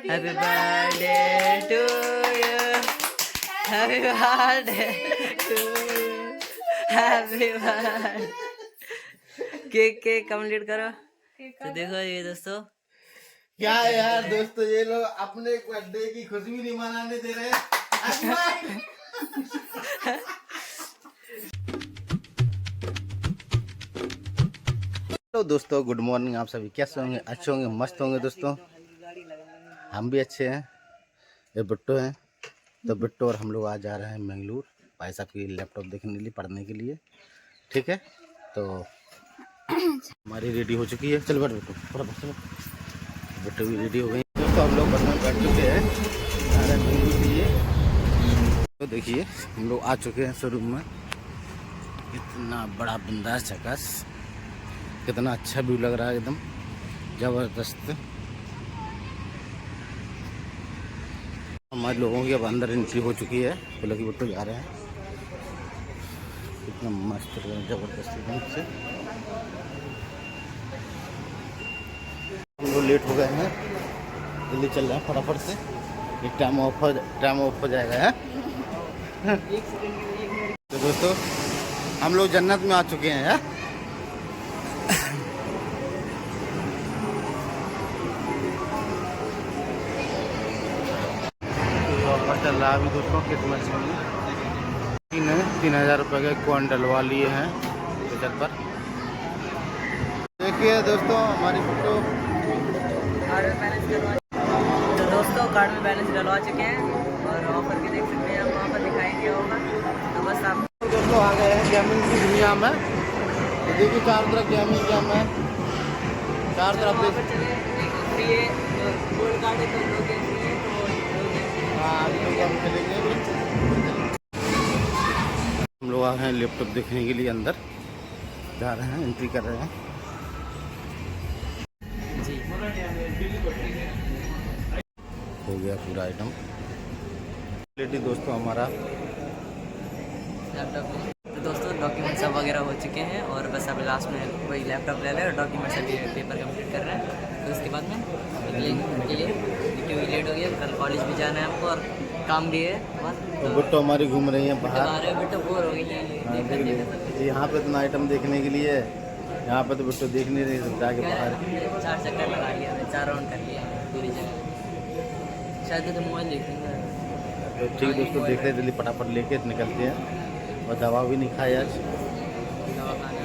Happy birthday to you, happy birthday to you, happy birthday. Cake cake complete करो। तो देखो ये दोस्तों क्या यार दोस्तों, ये लोग अपने बर्थडे की खुशी भी नहीं मनाने दे रहे हैं। तो दोस्तों गुड मॉर्निंग, आप सभी कैसे होंगे? अच्छे होंगे, मस्त होंगे दोस्तों। हम भी अच्छे हैं। ये बिट्टू हैं। तो बिट्टू और हम लोग आज जा रहे हैं मंगलूर भाई साहब की लैपटॉप देखने के लिए, पढ़ने के लिए। ठीक है, तो हमारी रेडी हो चुकी है। चल बैठ बिट्टू, थोड़ा चलो। बिट्टू भी रेडी हो गई दोस्तों। हम लोग बस में बैठ चुके हैं, जा रहे हैं मंगलूर के लिए। तो देखिए हम लोग आ चुके हैं शोरूम में। इतना बड़ा बिंदास झकास, कितना अच्छा व्यू लग रहा है, एकदम जबरदस्त। हमारे लोगों की अब अंदर एंट्री हो चुकी है। तो लकी बिट्टू जा रहे हैं। कितना मस्त जबरदस्त एकदम से। हम लोग लेट हो गए हैं, जल्दी चल रहे हैं फटाफट से। एक टाइम ऑफ हो जाएगा है। तो दोस्तों हम लोग जन्नत में आ चुके हैं। ऑफर चल रहा है अभी दोस्तों क्रिसमस में। 3000 रुपये के कॉइन डलवा लिए हैं टिकट पर। देखिए दोस्तों हमारी फोटो तो दोस्तों कार्ड में बैलेंस डलवा चुके हैं और ऑफर भी देख सकते हैं, वहाँ पर दिखाई दिया होगा। तो बस आप दोस्तों आ गए हैं गेमिंग की दुनिया में। देखिए चारों तरफ गेमिंग है, चारों तरफ वहाँ पर चले गोल्ड कार्ड है तो लोग हम लोग आ गए हैं लैपटॉप देखने के लिए। अंदर जा रहे हैं, एंट्री कर रहे हैं जी। हो गया पूरा आइटम रेडी दोस्तों हमारा लैपटॉप तो दोस्तों डॉक्यूमेंट सब वगैरह हो चुके हैं और बस अब लास्ट में वही लैपटॉप ले लें और डॉक्यूमेंट सभी पेपर कंप्लीट कर रहे हैं। तो उसके बाद में निकलेंगे उनके लिए, क्योंकि लेट हो गया, कल कॉलेज भी जाना है हमको और काम भी है बस। तो बिट्टो हमारी घूम रही हैं बाहर। बिट्टो बोर हो गई है यहाँ पे इतना आइटम देखने के लिए, यहाँ पे तो बिट्टो देख नहीं रही सकता कि बाहर। 4 चक्कर लगा लिया, 4 राउंड कर लिया पूरी जगह। शायद तो मोबाइल देखेंगे। तो ठीक दोस्तों, देखते हैं जल्दी फटाफट लेके निकलते हैं। और दवा भी नहीं खाई आज,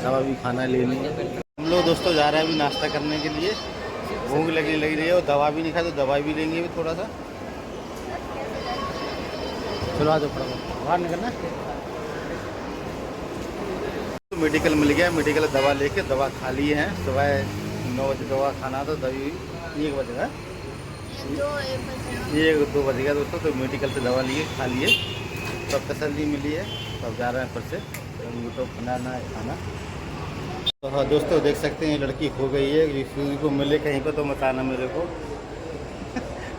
दवा भी खाना लेनी है। हम लोग दोस्तों जा रहे हैं अभी नाश्ता करने के लिए। भूख लगी रही है और दवा भी नहीं खाई, तो दवा भी लेंगे अभी थोड़ा सा। चलो आ जाओ फटाफट, बाहर निकलना। तो मेडिकल मिल गया, मेडिकल दवा लेके दवा खा लिए हैं। सुबह 9 बजे दवा खाना था, तभी 1 बजे है, 1-2 बज गया दोस्तों। तो मेडिकल से दवा लिए, खा लिए, सब तसल्ली मिली है। सब जा रहे हैं फिर से तो खाना। तो हाँ दोस्तों देख सकते हैं लड़की खो गई है। किसी को मिले कहीं पर तो बताना मेरे को।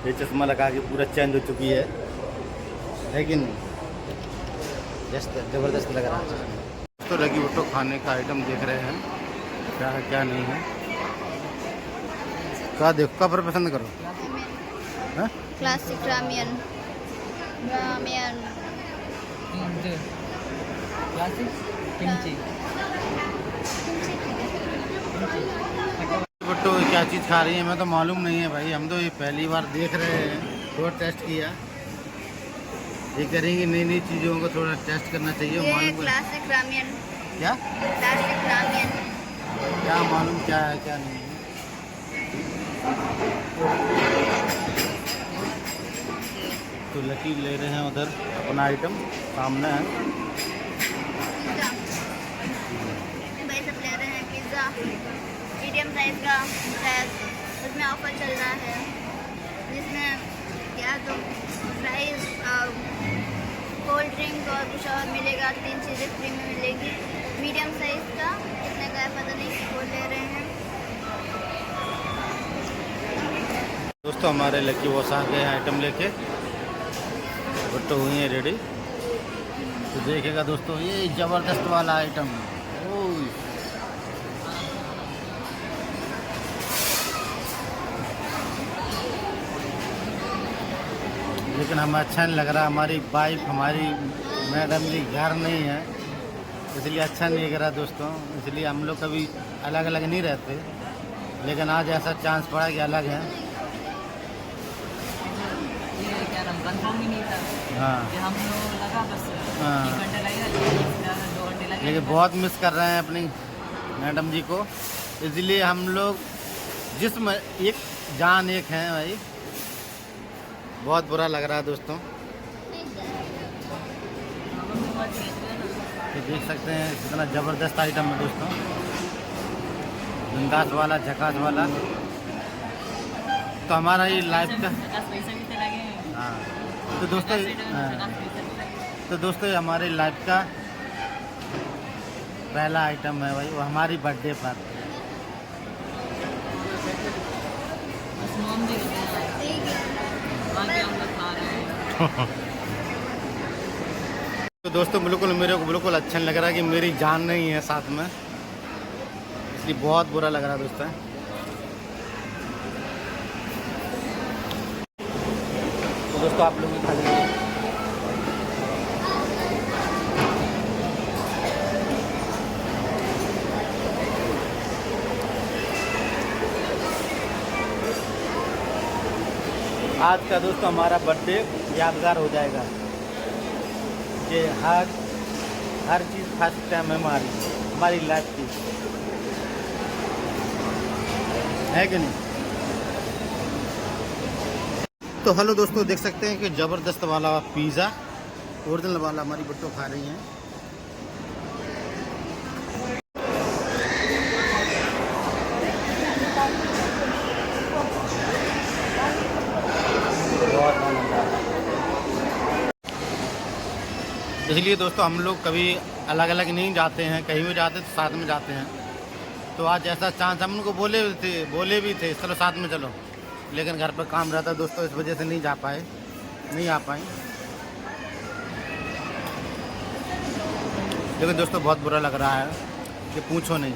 ये चश्मा लगा के पूरा चेंज हो चुकी है कि नहीं? जस्ट ज़बरदस्त लग रहा है। तो लगी वो तो खाने का आइटम देख रहे हैं, क्या है क्या नहीं है। क्या देखो, क्या पसंद करो? हाँ क्लासिक रामेन तो क्या चीज़ खा रही है हमें तो मालूम नहीं है भाई। हम तो ये पहली बार देख रहे हैं, थोड़ा टेस्ट किया। ये करेंगे नई नई चीज़ों को थोड़ा टेस्ट करना चाहिए। ये क्लासिक रामेन। क्या क्लासिक रामेन? क्या मालूम क्या है क्या नहीं है। तो लकी ले रहे हैं उधर अपना आइटम, सामने है। भाई सब ले रहे हैं पिज़्ज़ा मीडियम साइज़ का, शायद उसमें ऑफर चल रहा है, जिसमें क्या तो फ्राइज, कोल्ड ड्रिंक और कुछ और मिलेगा। 3 चीज़ें फ्री में मिलेगी। मीडियम साइज़ का कितने का है पता नहीं, वो ले रहे हैं दोस्तों। हमारे लकी वो आ गए आइटम लेके, बिट्टो हुई है रेडी। तो देखेगा दोस्तों ये ज़बरदस्त वाला आइटम। लेकिन हमें अच्छा नहीं लग रहा। हमारी वाइफ, हमारी मैडम जी घर नहीं है, इसलिए अच्छा नहीं लग रहा दोस्तों। इसलिए हम लोग कभी अलग अलग नहीं रहते, लेकिन आज ऐसा चांस पड़ा कि अलग है। ये क्या नाम कंफर्म ही नहीं था हाँ कि हम लोग लगा बस हाँ। 1 घंटा लगेगा, 2 घंटे लगेगा। लेकिन बहुत मिस कर रहे हैं अपनी मैडम जी को, इसलिए हम लोग जिस्म एक जान एक हैं भाई। बहुत बुरा लग रहा है दोस्तों। तो देख सकते हैं कितना ज़बरदस्त आइटम है दोस्तों, बिंदास वाला, झकास वाला। तो हमारा ये लाइफ का, 50 पैसे भी तो लगे हैं। हाँ तो दोस्तों, 50 पैसे भी लगे। तो दोस्तों हमारे लाइफ का पहला आइटम है भाई, वो हमारी बर्थडे पर। बस मोम जी को देना है, बाकी हम लोग खा रहे हैं। तो दोस्तों बिल्कुल मेरे को बिल्कुल अच्छा नहीं लग रहा कि मेरी जान नहीं है साथ में, इसलिए बहुत बुरा लग रहा है दोस्तों। तो दोस्तों आप लोग खा लीजिए। आज का दोस्तों हमारा बर्थडे यादगार हो जाएगा कि हर चीज़ फर्स्ट टाइम है हमारी लाइफ की, है कि नहीं। तो हेलो दोस्तों, देख सकते हैं कि ज़बरदस्त वाला पिज़्ज़ा ओरिजिनल वाला हमारी बट्टो खा रही हैं। बहुत आनंद आ रहा है। इसलिए दोस्तों हम लोग कभी अलग अलग नहीं जाते हैं, कहीं भी जाते तो साथ में जाते हैं। तो आज ऐसा चांस, हम उनको बोले भी थे चलो साथ में चलो, लेकिन घर पर काम रहता दोस्तों, इस वजह से नहीं आ पाए। लेकिन दोस्तों बहुत बुरा लग रहा है कि पूछो नहीं।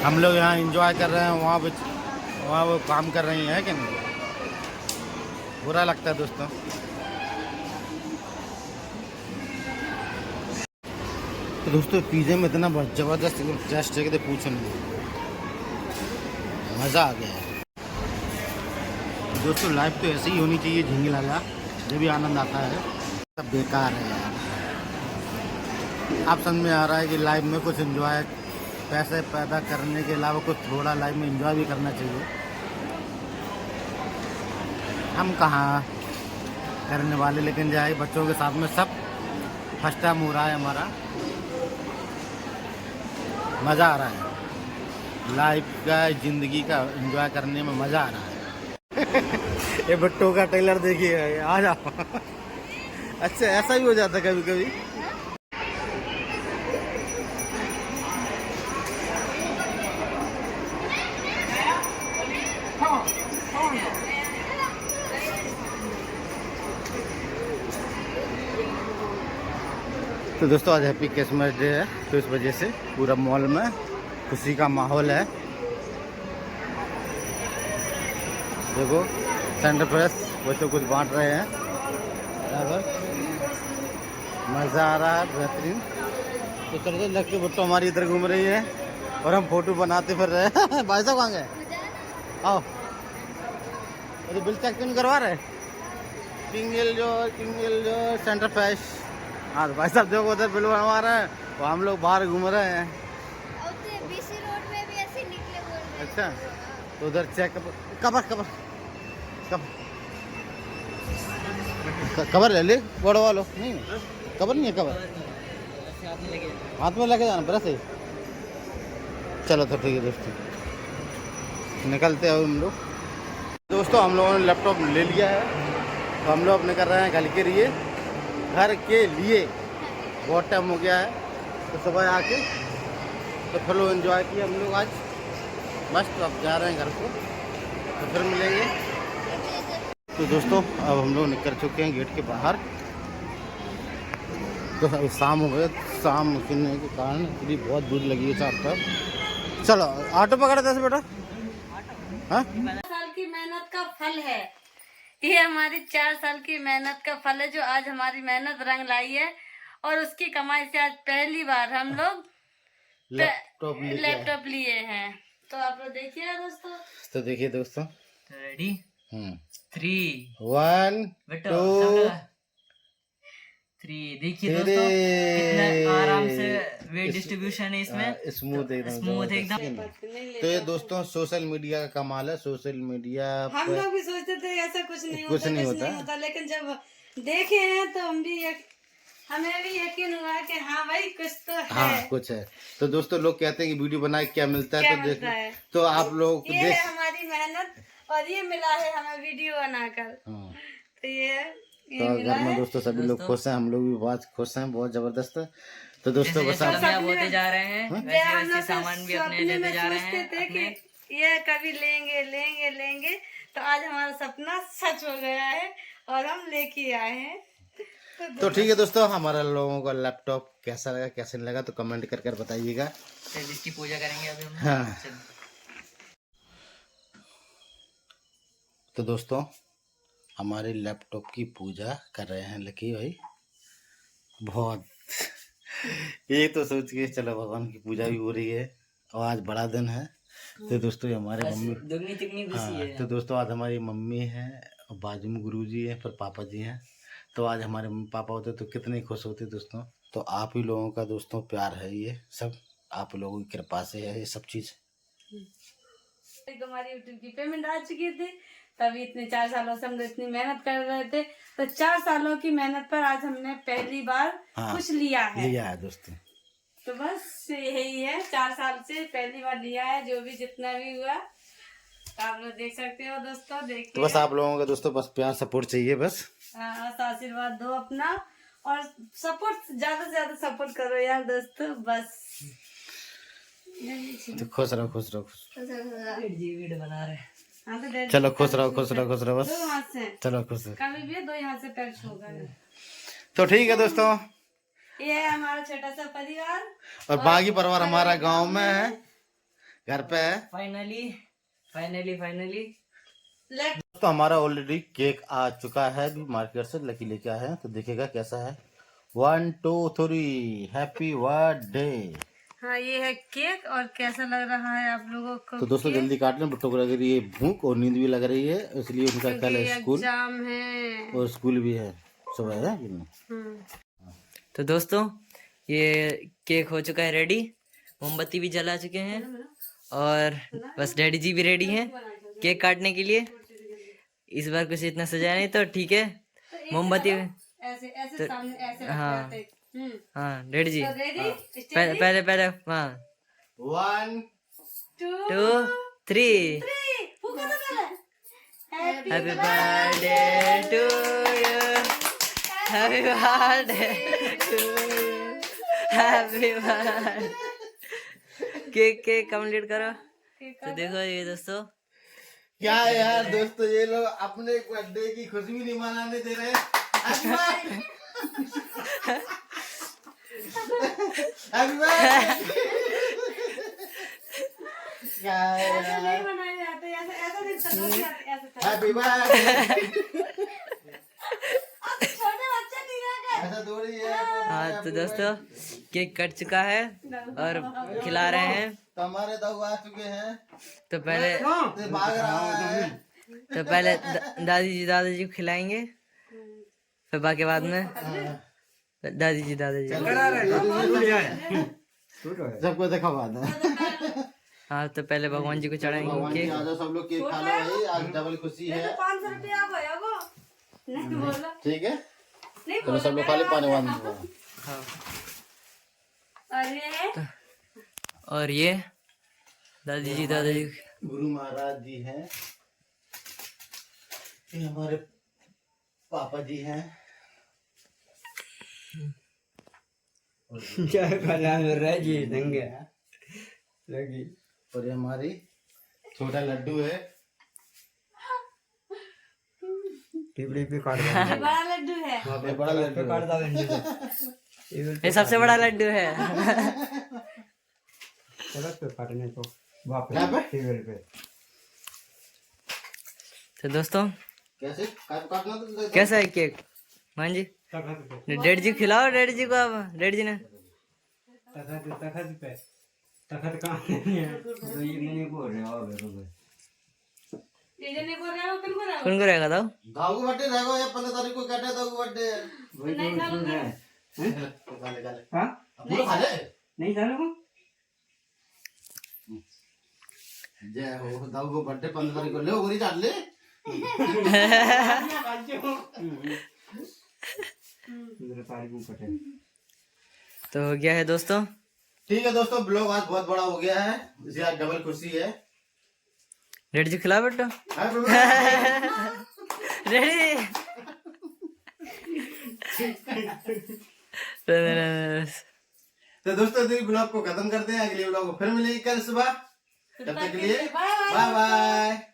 हम लोग यहाँ एंजॉय कर रहे हैं, वहाँ वो काम कर रही हैं, कि नहीं। बुरा लगता है दोस्तों। तो दोस्तों पिज़्ज़े में इतना ज़बरदस्त टेस्ट है कि पूछो नहीं, मज़ा आ गया है। दोस्तों लाइफ तो ऐसी ही होनी चाहिए, झिंगी लगा जब भी आनंद आता है। सब बेकार है यार। आप समझ में आ रहा है कि लाइफ में कुछ एंजॉय, पैसे पैदा करने के अलावा कुछ थोड़ा लाइफ में एंजॉय भी करना चाहिए। हम कहाँ करने वाले, लेकिन जाए बच्चों के साथ में सब फर्स्ट टाइम हो रहा है हमारा, मज़ा आ रहा है। लाइफ का, ज़िंदगी का एंजॉय करने में मज़ा आ रहा है। ये बट्टो का ट्रेलर देखिए, आ जाओ। अच्छा ऐसा भी हो जाता है कभी कभी। तो दोस्तों आज हैप्पी क्रिसमस डे है, तो इस वजह से पूरा मॉल में खुशी का माहौल है। देखो सेंटर फ्रेश बच्चों कुछ बांट रहे हैं, मज़ा आ रहा है, बेहतरीन। तो चलो लड़के बट्टो हमारी इधर घूम रही है और हम फोटो बनाते फिर रहे हैं। भाई साहब कहाँ गए? आओ, अरे बिल चेक क्यों नहीं करवा रहे? किंगल जो सेंटर फ्रेश। हाँ तो भाई साहब देखो उधर बिल बनवा रहे हैं, तो हम लोग बाहर घूम रहे हैं। बीसी रोड में भी ऐसे निकले बोल रहे हैं। अच्छा तो उधर चेक कवर ले ले, बड़ा वालो नहीं, कवर नहीं है, कवर हाथ में लेके जाना बरस ही। चलो तो ठीक है दोस्तों, निकलते हैं हम लोग। दोस्तों हम लोगों ने लैपटॉप ले लिया है, तो हम लोग अपने कर रहे हैं घर के लिए बहुत टाइम हो गया है, तो सुबह आके तो फुल एंजॉय किया हम लोग आज मस्त। अब जा रहे हैं घर को, तो फिर मिलेंगे। तो दोस्तों अब हम लोग निकल चुके हैं गेट के बाहर। तो अब शाम हो गए, शाम होने के कारण इतनी बहुत भीड़ लगी है चार तरफ। चलो ऑटो पकड़ा था बेटा। हाँ 12 साल की मेहनत का फल है। ये हमारी 4 साल की मेहनत का फल है, जो आज हमारी मेहनत रंग लाई है। और उसकी कमाई से आज पहली बार हम लोग लैपटॉप लिए हैं। तो आप लोग देखिए दोस्तों। तो देखिए दोस्तों, रेडी 3 1 बेटो 2 3। देखिए दोस्तों कितना आराम से वेट डिस्ट्रीब्यूशन है इसमें, स्मूथ एकदम स्मूथ एकदम। तो ये दोस्तों सोशल मीडिया का कमाल है। सोशल मीडिया हम लोग भी सोचते थे ऐसा कुछ नहीं कुछ होता, नहीं कुछ होता। नहीं होता, लेकिन जब देखे हैं तो हमें भी यकीन हुआ कि हाँ भाई कुछ तो है। हाँ कुछ है। तो दोस्तों लोग कहते हैं कि वीडियो बनाए क्या मिलता है, क्या तो मिलता है? तो आप लोग ये है हमारी मेहनत और ये मिला है हमें वीडियो बनाकर। हाँ। तो ये तो मिला घर में है। दोस्तों सभी लोग खुश हैं, हम लोग भी बहुत खुश हैं, बहुत जबरदस्त है। तो दोस्तों बस आप कामयाब होते जा रहे हैं, वैसे हम वैसे लोग सामान भी अपने सपने में लेते जा रहे सोचते हैं थे अपने। कि ये कभी लेंगे लेंगे लेंगे, तो आज हमारा सपना सच हो गया है और हम लेके आए हैं। तो ठीक है दोस्तों, हमारा लोगों का लैपटॉप कैसा लगा कैसे नहीं लगा तो कमेंट कर कर बताइएगा। फिर इसकी पूजा करेंगे अभी हम। हाँ। चलो। तो दोस्तों हमारे लैपटॉप की पूजा कर रहे हैं लकी भाई। बहुत ये तो सोच के चलो भगवान की पूजा भी हो रही है और आज बड़ा दिन है। तो दोस्तों ये हमारे मम्मी, दुगनी तिगनी खुशी हाँ है। तो दोस्तों आज हमारी मम्मी है और बाजू में गुरुजी है, फिर पापा जी हैं। तो आज हमारे मम्मी पापा होते तो कितने खुश होते दोस्तों। तो आप ही लोगों का दोस्तों प्यार है, ये सब आप लोगों की कृपा से है ये सब चीज़। हमारी यूट्यूब की पेमेंट आ चुकी थी, तभी इतने 4 सालों से हम लोग इतनी मेहनत कर रहे थे। तो 4 सालों की मेहनत पर आज हमने पहली बार कुछ लिया है दोस्तों। तो बस यही है, 4 साल से पहली बार लिया है, जो भी जितना भी हुआ आप लोग देख सकते हो दोस्तों। देखिए तो बस आप लोगों का दोस्तों बस प्यार सपोर्ट चाहिए बस। बस आशीर्वाद दो अपना और सपोर्ट, ज्यादा से ज्यादा सपोर्ट करो यार दोस्तों बस। तो खुश रहो खुश रहो वीडियो बना रहे हैं। हाँ तो चलो खुश रहो खुश रहो खुश रहो बस। 2 हाथ से चलो खुश रहो। कभी भी 2 हाथ से पैर छूगा। तो ठीक है दोस्तों, ये है हमारा छोटा सा परिवार और बाकी परिवार हमारा गांव में है, घर पे है। फाइनली दोस्तों हमारा ऑलरेडी केक आ चुका है, अभी मार्केट से लकी लेके आए हैं, तो देखिएगा कैसा है। 1 2 3 हैप्पी बर्थडे। हाँ ये है केक और कैसा लग रहा है आप लोगों को। तो दोस्तों जल्दी काट लें, बच्चों को लग रही है भूख और नींद भी लग रही है, इसलिए उनका कल है स्कूल एग्जाम है और स्कूल भी है सुबह है कि नहीं? तो दोस्तों ये केक हो चुका है रेडी, मोमबत्ती भी जला चुके हैं और बस डैडी जी भी रेडी हैं केक काटने के लिए। इस बार कुछ इतना सजाया नहीं तो ठीक है, मोमबत्ती ऐसे ऐसे सामने ऐसे हाँ रखते। हाँ डैडी जी रेडी पहले हाँ 1 2 3 happy birthday to you, happy birthday to you, happy birthday. Cake complete करो। तो देखो ये दोस्तों क्या यार दोस्तों, ये लोग अपने बर्थडे की खुशी भी नहीं मनाने दे रहे हैं। ऐसे नहीं बनाए जाते, ऐसा नहीं हैप्पी बर्थडे। छोटे बच्चे नहीं रह ऐसा थोड़ी है। हाँ तो दोस्तों केक कट चुका है और खिला रहे हैं। तो हमारे दो आ चुके हैं, तो पहले तो भाग रहा है। दादाजी को खिलाएंगे, फिर बाकी बाद में दादाजी सबको देखा बात है। हाँ तो पहले भगवान जी को चढ़ाएंगे केक। आज सब लोग केक खा लो भाई, आज डबल खुशी है। 500 रुपया भैया वो नहीं बोला, ठीक है नहीं तो सब लोग खाली पानी वानी दो। हाँ अरे और ये दादाजी गुरु महाराज जी हैं, ये हमारे पापा जी हैं, क्या कला में रह जी दंगे लगी। और ये हमारी छोटा लड्डू है। टिबड़ी पे काट दो, बड़ा लड्डू है। ये बड़ा लड्डू है। काट दो ये सबसे बड़ा लड्डू है। चलो पे काटने को क्या पे? टेबल पे। तो दोस्तों कैसे काटना तो कैसा है केक मान जी? डैडी जी खिलाओ, डैडी जी को। अब डैडी जी ने तखत कहाँ नहीं है तो ये मैंने बोल रहे हो बरोबर कौन को रहेगा? दाऊ दाऊ को बर्थडे रहेगा या 15 तारीख को काटा दाऊ को बर्थडे वही तो सुन रहा है गाले गाले हाँ पूरा खा ले नहीं जाने को जय हो दाऊ को बर्थडे 15 तारीख को ले गोरी चाट ले तो हो गया है दोस्तों। ठीक है दोस्तों, ब्लॉग आज बहुत बड़ा हो गया है, इसे आज डबल खुशी है। डैडी जी खिला बेटा। Hi bro. डैडी तो दोस्तों ब्लॉग को खत्म करते हैं, अगले ब्लॉग को फिर मिलेगी कल सुबह, तब तक के लिए बाय बाय।